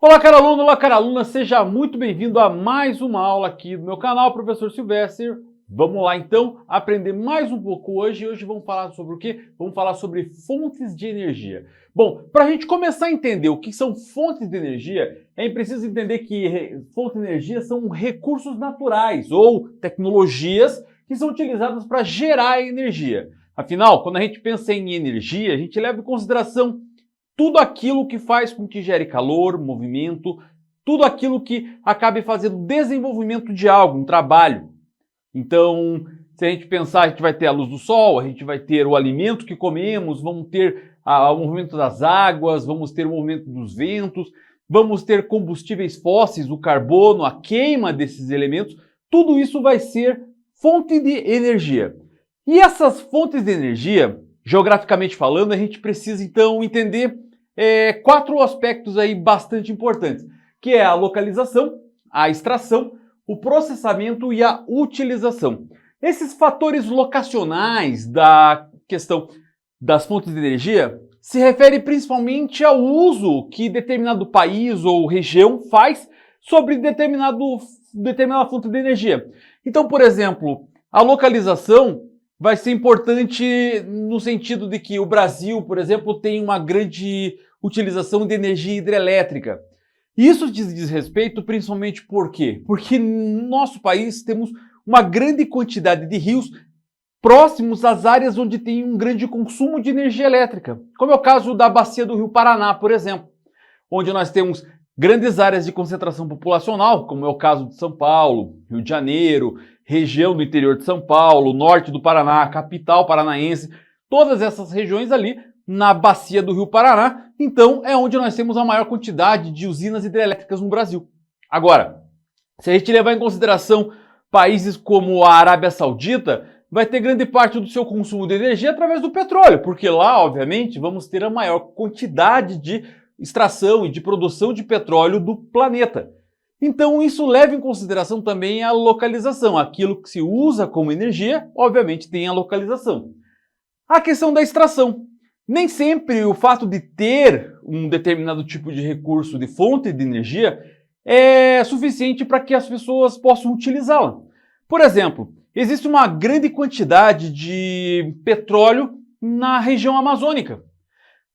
Olá, caro aluno, olá, cara aluna, seja muito bem-vindo a mais uma aula aqui do meu canal, Professor Silvestre. Vamos lá, então, aprender mais um pouco hoje. Hoje vamos falar sobre o quê? Vamos falar sobre fontes de energia. Bom, para a gente começar a entender o que são fontes de energia, é preciso entender que fontes de energia são recursos naturais ou tecnologias que são utilizadas para gerar energia. Afinal, quando a gente pensa em energia, a gente leva em consideração tudo aquilo que faz com que gere calor, movimento, tudo aquilo que acabe fazendo desenvolvimento de algo, um trabalho. Então, se a gente pensar, a gente vai ter a luz do sol, a gente vai ter o alimento que comemos, vamos ter o movimento das águas, vamos ter o movimento dos ventos, vamos ter combustíveis fósseis, o carbono, a queima desses elementos, tudo isso vai ser fonte de energia. E essas fontes de energia, geograficamente falando, a gente precisa então entender quatro aspectos aí bastante importantes, que é a localização, a extração, o processamento e a utilização. Esses fatores locacionais da questão das fontes de energia se referem principalmente ao uso que determinado país ou região faz sobre determinada fonte de energia. Então, por exemplo, a localização vai ser importante no sentido de que o Brasil, por exemplo, tem uma grande utilização de energia hidrelétrica. Isso diz respeito principalmente por quê? Porque no nosso país temos uma grande quantidade de rios próximos às áreas onde tem um grande consumo de energia elétrica, como é o caso da bacia do Rio Paraná, por exemplo, onde nós temos grandes áreas de concentração populacional, como é o caso de São Paulo, Rio de Janeiro, região do interior de São Paulo, norte do Paraná, capital paranaense, todas essas regiões ali na bacia do Rio Paraná, então é onde nós temos a maior quantidade de usinas hidrelétricas no Brasil. Agora, se a gente levar em consideração países como a Arábia Saudita, vai ter grande parte do seu consumo de energia através do petróleo, porque lá, obviamente, vamos ter a maior quantidade de extração e de produção de petróleo do planeta. Então isso leva em consideração também a localização. Aquilo que se usa como energia, obviamente, tem a localização. A questão da extração. Nem sempre o fato de ter um determinado tipo de recurso, de fonte de energia, é suficiente para que as pessoas possam utilizá-la. Por exemplo, existe uma grande quantidade de petróleo na região amazônica.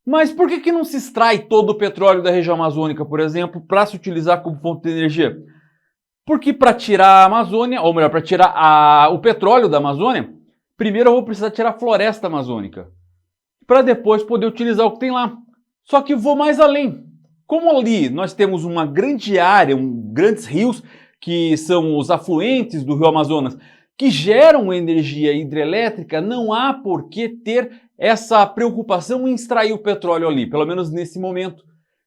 Mas por que não se extrai todo o petróleo da região amazônica, por exemplo, para se utilizar como fonte de energia? Porque para tirar a Amazônia, ou melhor, para tirar o petróleo da Amazônia, primeiro eu vou precisar tirar a floresta amazônica, para depois poder utilizar o que tem lá. Só que vou mais além. Como ali nós temos uma grande área, grandes rios, que são os afluentes do Rio Amazonas, que geram energia hidrelétrica, não há por que ter essa preocupação em extrair o petróleo ali, pelo menos nesse momento.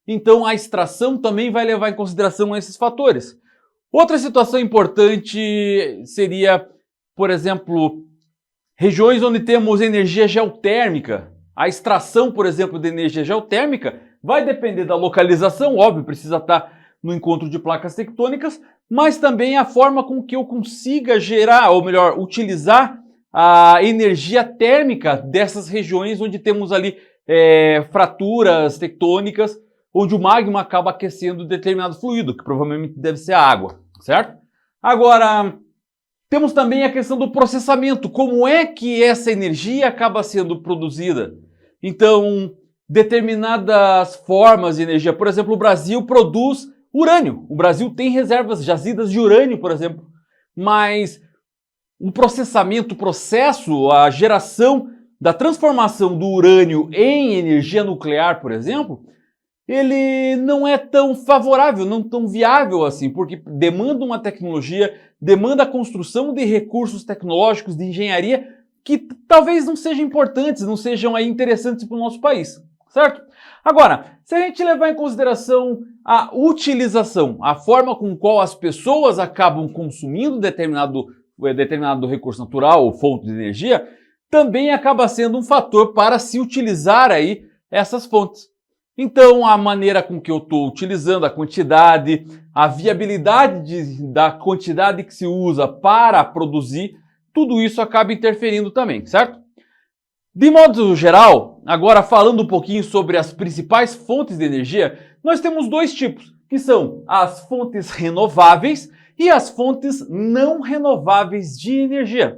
Então a extração também vai levar em consideração esses fatores. Outra situação importante seria, por exemplo, regiões onde temos energia geotérmica. A extração, por exemplo, de energia geotérmica vai depender da localização, óbvio, precisa estar no encontro de placas tectônicas, mas também a forma com que eu consiga gerar, ou melhor, utilizar a energia térmica dessas regiões onde temos ali fraturas tectônicas, onde o magma acaba aquecendo determinado fluido, que provavelmente deve ser a água, certo? Agora, temos também a questão do processamento, como é que essa energia acaba sendo produzida. Então, determinadas formas de energia, por exemplo, o Brasil produz urânio. O Brasil tem reservas jazidas de urânio, por exemplo, mas o processamento, o processo, a geração da transformação do urânio em energia nuclear, por exemplo, ele não é tão favorável, não tão viável assim, porque demanda uma tecnologia, demanda a construção de recursos tecnológicos, de engenharia, que talvez não sejam importantes, não sejam aí interessantes para o nosso país, certo? Agora, se a gente levar em consideração a utilização, a forma com qual as pessoas acabam consumindo determinado recurso natural ou fonte de energia, também acaba sendo um fator para se utilizar aí essas fontes. Então, a maneira com que eu estou utilizando, a quantidade, a viabilidade da quantidade que se usa para produzir, tudo isso acaba interferindo também, certo? De modo geral, agora falando um pouquinho sobre as principais fontes de energia, nós temos dois tipos, que são as fontes renováveis e as fontes não renováveis de energia.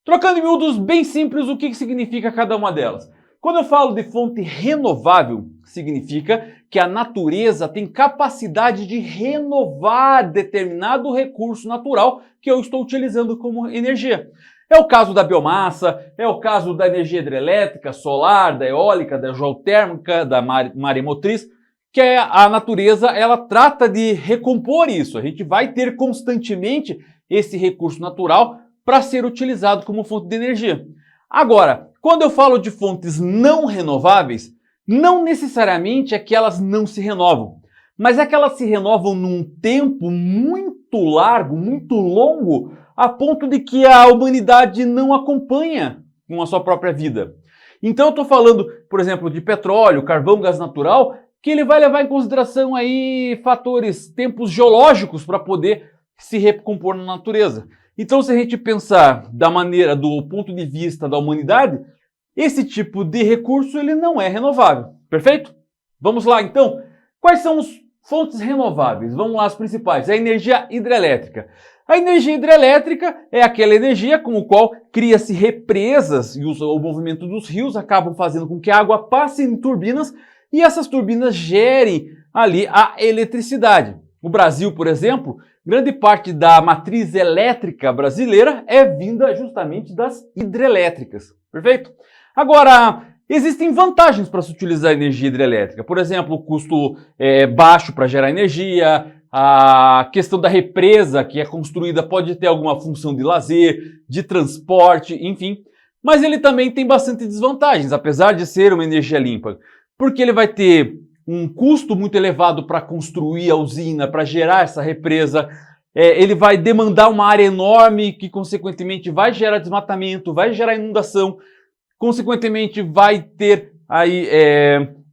Trocando em miúdos bem simples, o que significa cada uma delas? Quando eu falo de fonte renovável, significa que a natureza tem capacidade de renovar determinado recurso natural que eu estou utilizando como energia. É o caso da biomassa, é o caso da energia hidrelétrica, solar, da eólica, da geotérmica, da maremotriz, que a natureza ela trata de recompor isso. A gente vai ter constantemente esse recurso natural para ser utilizado como fonte de energia. Agora, quando eu falo de fontes não renováveis, não necessariamente é que elas não se renovam, mas é que elas se renovam num tempo muito largo, muito longo, a ponto de que a humanidade não acompanha com a sua própria vida. Então eu estou falando, por exemplo, de petróleo, carvão, gás natural, que ele vai levar em consideração aí fatores, tempos geológicos para poder se recompor na natureza. Então, se a gente pensar do ponto de vista da humanidade, esse tipo de recurso ele não é renovável, perfeito? Vamos lá então, quais são as fontes renováveis? Vamos lá as principais, a energia hidrelétrica. A energia hidrelétrica é aquela energia com a qual cria-se represas e o movimento dos rios acabam fazendo com que a água passe em turbinas e essas turbinas gerem ali a eletricidade. O Brasil, por exemplo, grande parte da matriz elétrica brasileira é vinda justamente das hidrelétricas, perfeito? Agora, existem vantagens para se utilizar a energia hidrelétrica. Por exemplo, o custo baixo para gerar energia, a questão da represa que é construída pode ter alguma função de lazer, de transporte, enfim. Mas ele também tem bastante desvantagens, apesar de ser uma energia limpa. Porque ele vai ter um custo muito elevado para construir a usina, para gerar essa represa. Ele vai demandar uma área enorme que, consequentemente, vai gerar desmatamento, vai gerar inundação. Consequentemente, vai ter aí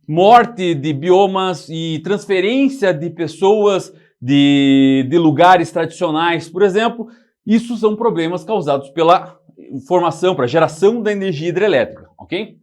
morte de biomas e transferência de pessoas de lugares tradicionais, por exemplo. Isso são problemas causados pela formação, para a geração da energia hidrelétrica, ok?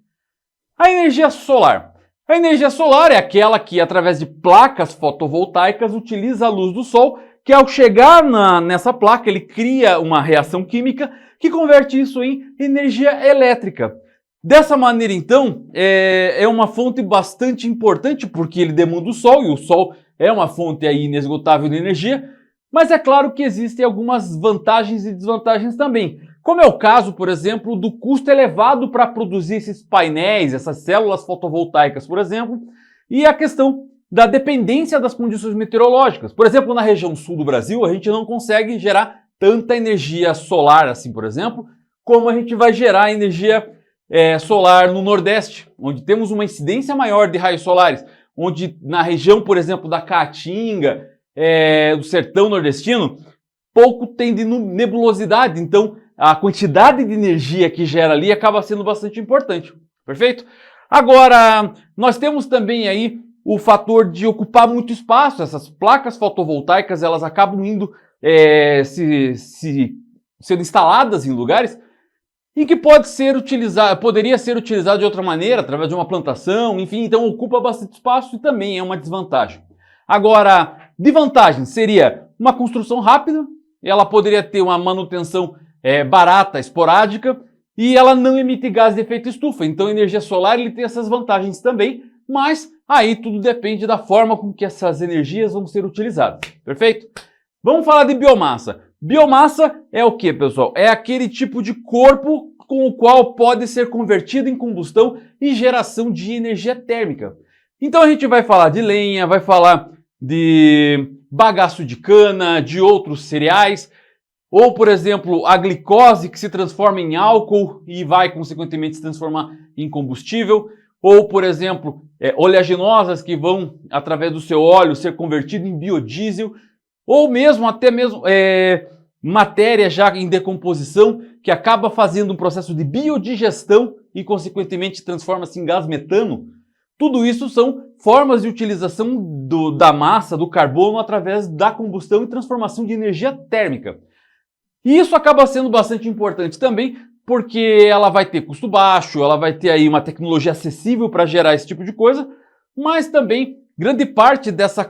A energia solar. A energia solar é aquela que, através de placas fotovoltaicas, utiliza a luz do sol, que ao chegar nessa placa, ele cria uma reação química que converte isso em energia elétrica. Dessa maneira, então, é uma fonte bastante importante, porque ele demanda o sol, e o sol é uma fonte aí inesgotável de energia, mas é claro que existem algumas vantagens e desvantagens também. Como é o caso, por exemplo, do custo elevado para produzir esses painéis, essas células fotovoltaicas, por exemplo, e a questão da dependência das condições meteorológicas. Por exemplo, na região sul do Brasil, a gente não consegue gerar tanta energia solar assim, por exemplo, como a gente vai gerar energia solar no Nordeste, onde temos uma incidência maior de raios solares, onde na região, por exemplo, da Caatinga, do sertão nordestino, pouco tem de nebulosidade, então a quantidade de energia que gera ali acaba sendo bastante importante, perfeito? Agora, nós temos também aí o fator de ocupar muito espaço. Essas placas fotovoltaicas, elas acabam indo sendo instaladas em lugares em que poderia ser utilizado de outra maneira, através de uma plantação, enfim, então ocupa bastante espaço e também é uma desvantagem. Agora, de vantagem seria uma construção rápida, ela poderia ter uma manutenção barata, esporádica, e ela não emite gás de efeito estufa. Então a energia solar ele tem essas vantagens também, mas aí tudo depende da forma com que essas energias vão ser utilizadas, perfeito? Vamos falar de biomassa. Biomassa é o que, pessoal? É aquele tipo de corpo com o qual pode ser convertido em combustão e geração de energia térmica. Então a gente vai falar de lenha, vai falar de bagaço de cana, de outros cereais, ou, por exemplo, a glicose que se transforma em álcool e vai, consequentemente, se transformar em combustível, ou, por exemplo, oleaginosas que vão, através do seu óleo, ser convertido em biodiesel, ou mesmo, até mesmo, matéria já em decomposição que acaba fazendo um processo de biodigestão e, consequentemente, transforma-se em gás metano. Tudo isso são formas de utilização da massa, do carbono, através da combustão e transformação de energia térmica. E isso acaba sendo bastante importante também, porque ela vai ter custo baixo, ela vai ter aí uma tecnologia acessível para gerar esse tipo de coisa, mas também grande parte dessa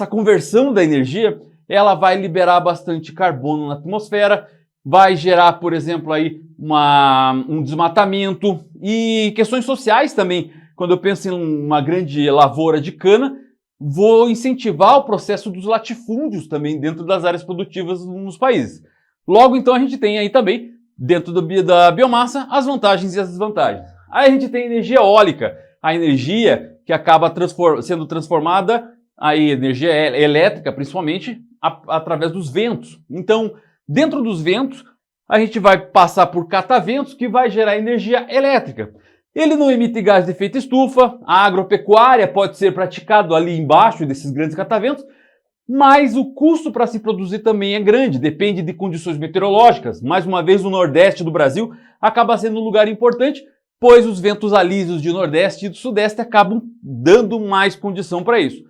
conversão da energia, ela vai liberar bastante carbono na atmosfera, vai gerar, por exemplo, aí um desmatamento e questões sociais também. Quando eu penso em uma grande lavoura de cana, vou incentivar o processo dos latifúndios também dentro das áreas produtivas nos países. Logo, então, a gente tem aí também, dentro da biomassa, as vantagens e as desvantagens. Aí a gente tem a energia eólica, a energia que acaba sendo transformada, aí energia elétrica principalmente, através dos ventos. Então, dentro dos ventos, a gente vai passar por cataventos que vai gerar energia elétrica. Ele não emite gás de efeito estufa, a agropecuária pode ser praticado ali embaixo desses grandes cataventos, mas o custo para se produzir também é grande, depende de condições meteorológicas. Mais uma vez, o Nordeste do Brasil acaba sendo um lugar importante, pois os ventos alísios de Nordeste e do Sudeste acabam dando mais condição para isso.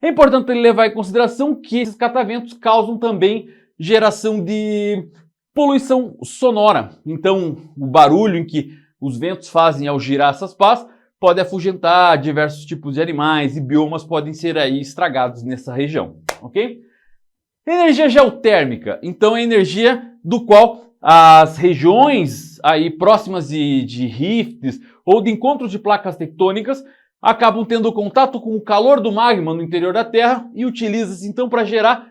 É importante levar em consideração que esses cataventos causam também geração de poluição sonora. Então, o barulho em que os ventos fazem ao girar essas pás pode afugentar diversos tipos de animais e biomas podem ser aí estragados nessa região, ok? Energia geotérmica, então é energia do qual as regiões aí próximas de rifts ou de encontros de placas tectônicas acabam tendo contato com o calor do magma no interior da Terra e utiliza-se então para gerar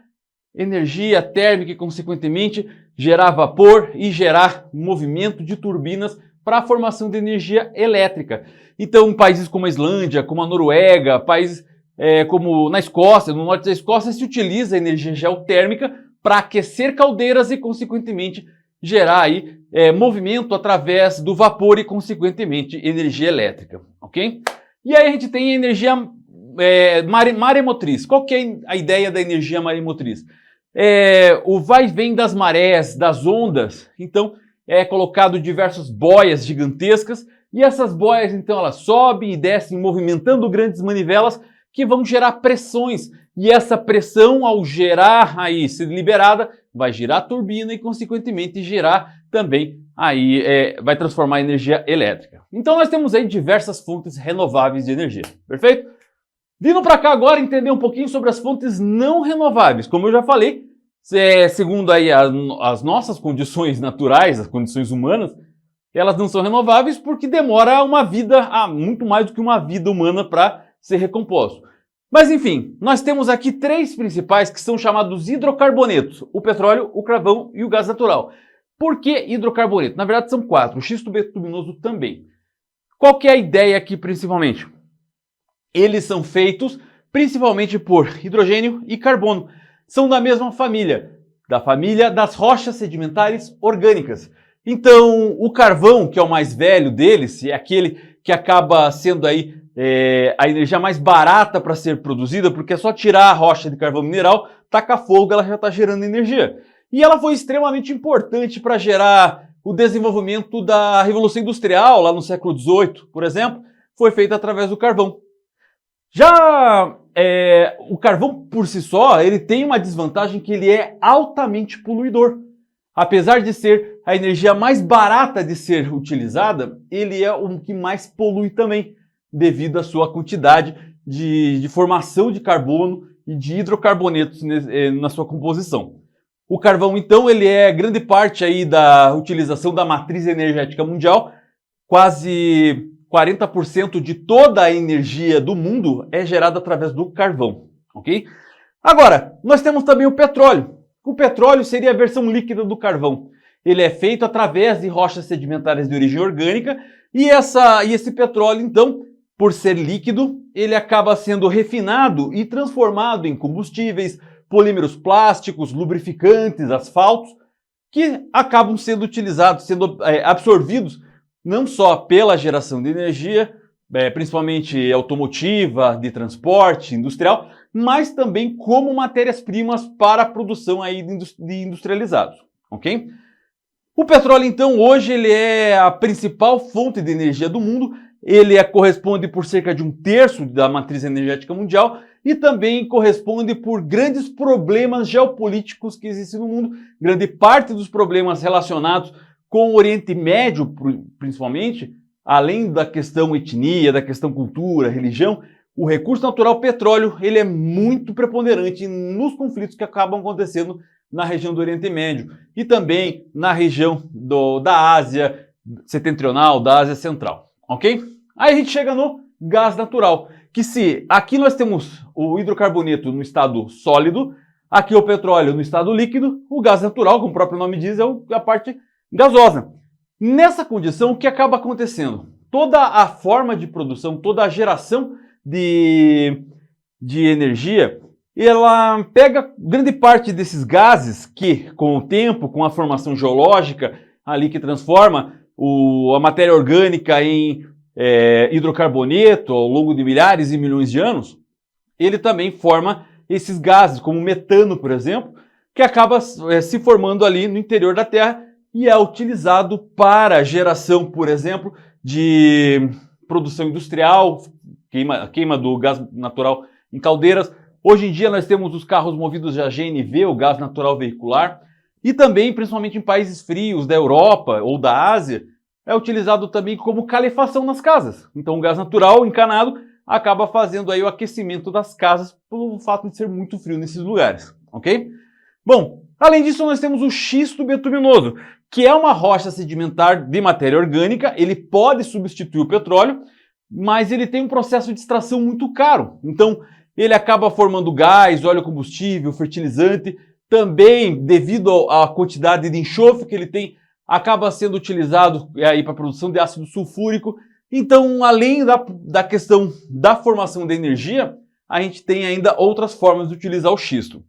energia térmica e, consequentemente, gerar vapor e gerar movimento de turbinas para a formação de energia elétrica. Então, países como a Islândia, como a Noruega, países como na Escócia, no norte da Escócia, se utiliza a energia geotérmica para aquecer caldeiras e, consequentemente, gerar aí movimento através do vapor e, consequentemente, energia elétrica, ok? E aí a gente tem a energia maremotriz. Qual que é a ideia da energia maremotriz? O vai e vem das marés, das ondas. Então, é colocado diversas boias gigantescas e essas boias, então, elas sobem e descem movimentando grandes manivelas que vão gerar pressões. E essa pressão, ao gerar aí, ser liberada, vai girar a turbina e, consequentemente, gerar também aí, vai transformar a energia elétrica. Então, nós temos aí diversas fontes renováveis de energia, perfeito? Vindo para cá agora entender um pouquinho sobre as fontes não renováveis. Como eu já falei, segundo aí as nossas condições naturais, as condições humanas, elas não são renováveis porque demora uma vida, muito mais do que uma vida humana para ser recomposto. Mas enfim, nós temos aqui três principais que são chamados hidrocarbonetos: o petróleo, o carvão e o gás natural. Por que hidrocarboneto? Na verdade são quatro, o xisto bituminoso também. Qual que é a ideia aqui principalmente? Eles são feitos principalmente por hidrogênio e carbono. São da mesma família, da família das rochas sedimentares orgânicas. Então, o carvão, que é o mais velho deles, é aquele que acaba sendo aí a energia mais barata para ser produzida, porque é só tirar a rocha de carvão mineral, tacar fogo, ela já está gerando energia. E ela foi extremamente importante para gerar o desenvolvimento da Revolução Industrial, lá no século XVIII, por exemplo, foi feita através do carvão. Já o carvão por si só, ele tem uma desvantagem que ele é altamente poluidor. Apesar de ser a energia mais barata de ser utilizada, ele é o que mais polui também, devido à sua quantidade de formação de carbono e de hidrocarbonetos na sua composição. O carvão, então, ele é grande parte aí da utilização da matriz energética mundial. Quase 40% de toda a energia do mundo é gerada através do carvão, ok? Agora, nós temos também o petróleo. O petróleo seria a versão líquida do carvão. Ele é feito através de rochas sedimentares de origem orgânica e esse petróleo, então, por ser líquido, ele acaba sendo refinado e transformado em combustíveis, polímeros plásticos, lubrificantes, asfaltos, que acabam sendo utilizados, sendo absorvidos não só pela geração de energia, principalmente automotiva, de transporte, industrial, mas também como matérias-primas para a produção aí de industrializados, ok? O petróleo, então, hoje ele é a principal fonte de energia do mundo, ele corresponde por cerca de 1/3 da matriz energética mundial e também corresponde por grandes problemas geopolíticos que existem no mundo, grande parte dos problemas relacionados com o Oriente Médio, principalmente, além da questão etnia, da questão cultura, religião, o recurso natural petróleo ele é muito preponderante nos conflitos que acabam acontecendo na região do Oriente Médio e também na região da Ásia Setentrional, da Ásia Central, ok? Aí a gente chega no gás natural, que se aqui nós temos o hidrocarboneto no estado sólido, aqui o petróleo no estado líquido, o gás natural, como o próprio nome diz, é a parte gasosa. Nessa condição, o que acaba acontecendo? Toda a forma de produção, toda a geração de energia, ela pega grande parte desses gases que, com o tempo, com a formação geológica, ali que transforma a matéria orgânica em hidrocarboneto ao longo de milhares e milhões de anos, ele também forma esses gases, como o metano, por exemplo, que acaba se formando ali no interior da Terra e é utilizado para a geração, por exemplo, de produção industrial, queima do gás natural em caldeiras. Hoje em dia nós temos os carros movidos a GNV, o gás natural veicular, e também, principalmente em países frios da Europa ou da Ásia, é utilizado também como calefação nas casas. Então o gás natural encanado acaba fazendo aí o aquecimento das casas pelo fato de ser muito frio nesses lugares, ok? Bom, além disso nós temos o xisto betuminoso, que é uma rocha sedimentar de matéria orgânica, ele pode substituir o petróleo, mas ele tem um processo de extração muito caro. Então ele acaba formando gás, óleo combustível, fertilizante, também devido à quantidade de enxofre que ele tem, acaba sendo utilizado aí para a produção de ácido sulfúrico. Então, além da questão da formação da energia, a gente tem ainda outras formas de utilizar o xisto.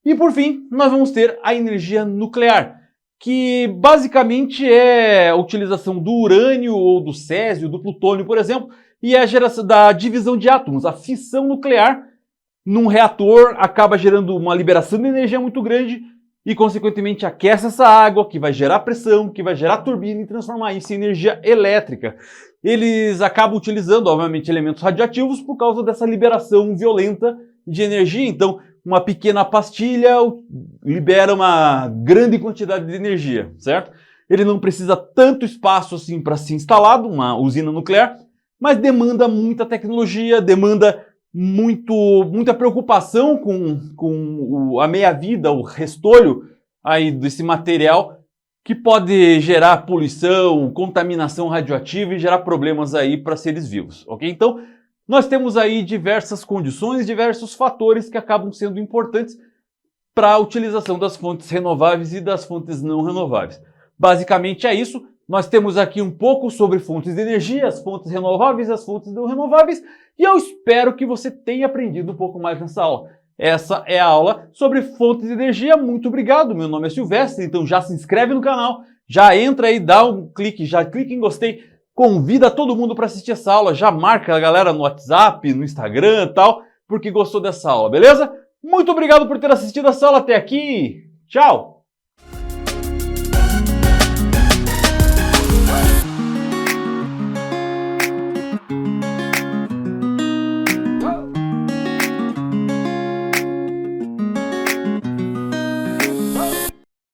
E por fim, nós vamos ter a energia nuclear, que basicamente é a utilização do urânio ou do césio, do plutônio, por exemplo, e a geração da divisão de átomos, a fissão nuclear num reator acaba gerando uma liberação de energia muito grande e, consequentemente, aquece essa água, que vai gerar pressão, que vai gerar turbina e transformar isso em energia elétrica. Eles acabam utilizando, obviamente, elementos radioativos por causa dessa liberação violenta de energia. Então, uma pequena pastilha libera uma grande quantidade de energia, certo? Ele não precisa tanto espaço assim para ser instalado, uma usina nuclear, mas demanda muita tecnologia, demanda muita preocupação com a meia-vida, o restolho aí desse material que pode gerar poluição, contaminação radioativa e gerar problemas aí para seres vivos, ok? Então, nós temos aí diversas condições, diversos fatores que acabam sendo importantes para a utilização das fontes renováveis e das fontes não renováveis. Basicamente é isso. Nós temos aqui um pouco sobre fontes de energia, as fontes renováveis e as fontes não renováveis, e eu espero que você tenha aprendido um pouco mais nessa aula. Essa é a aula sobre fontes de energia. Muito obrigado, meu nome é Silvestre, então já se inscreve no canal, já entra aí, dá um clique, já clica em gostei, convida todo mundo para assistir essa aula, já marca a galera no WhatsApp, no Instagram e tal, porque gostou dessa aula, beleza? Muito obrigado por ter assistido essa aula até aqui, tchau!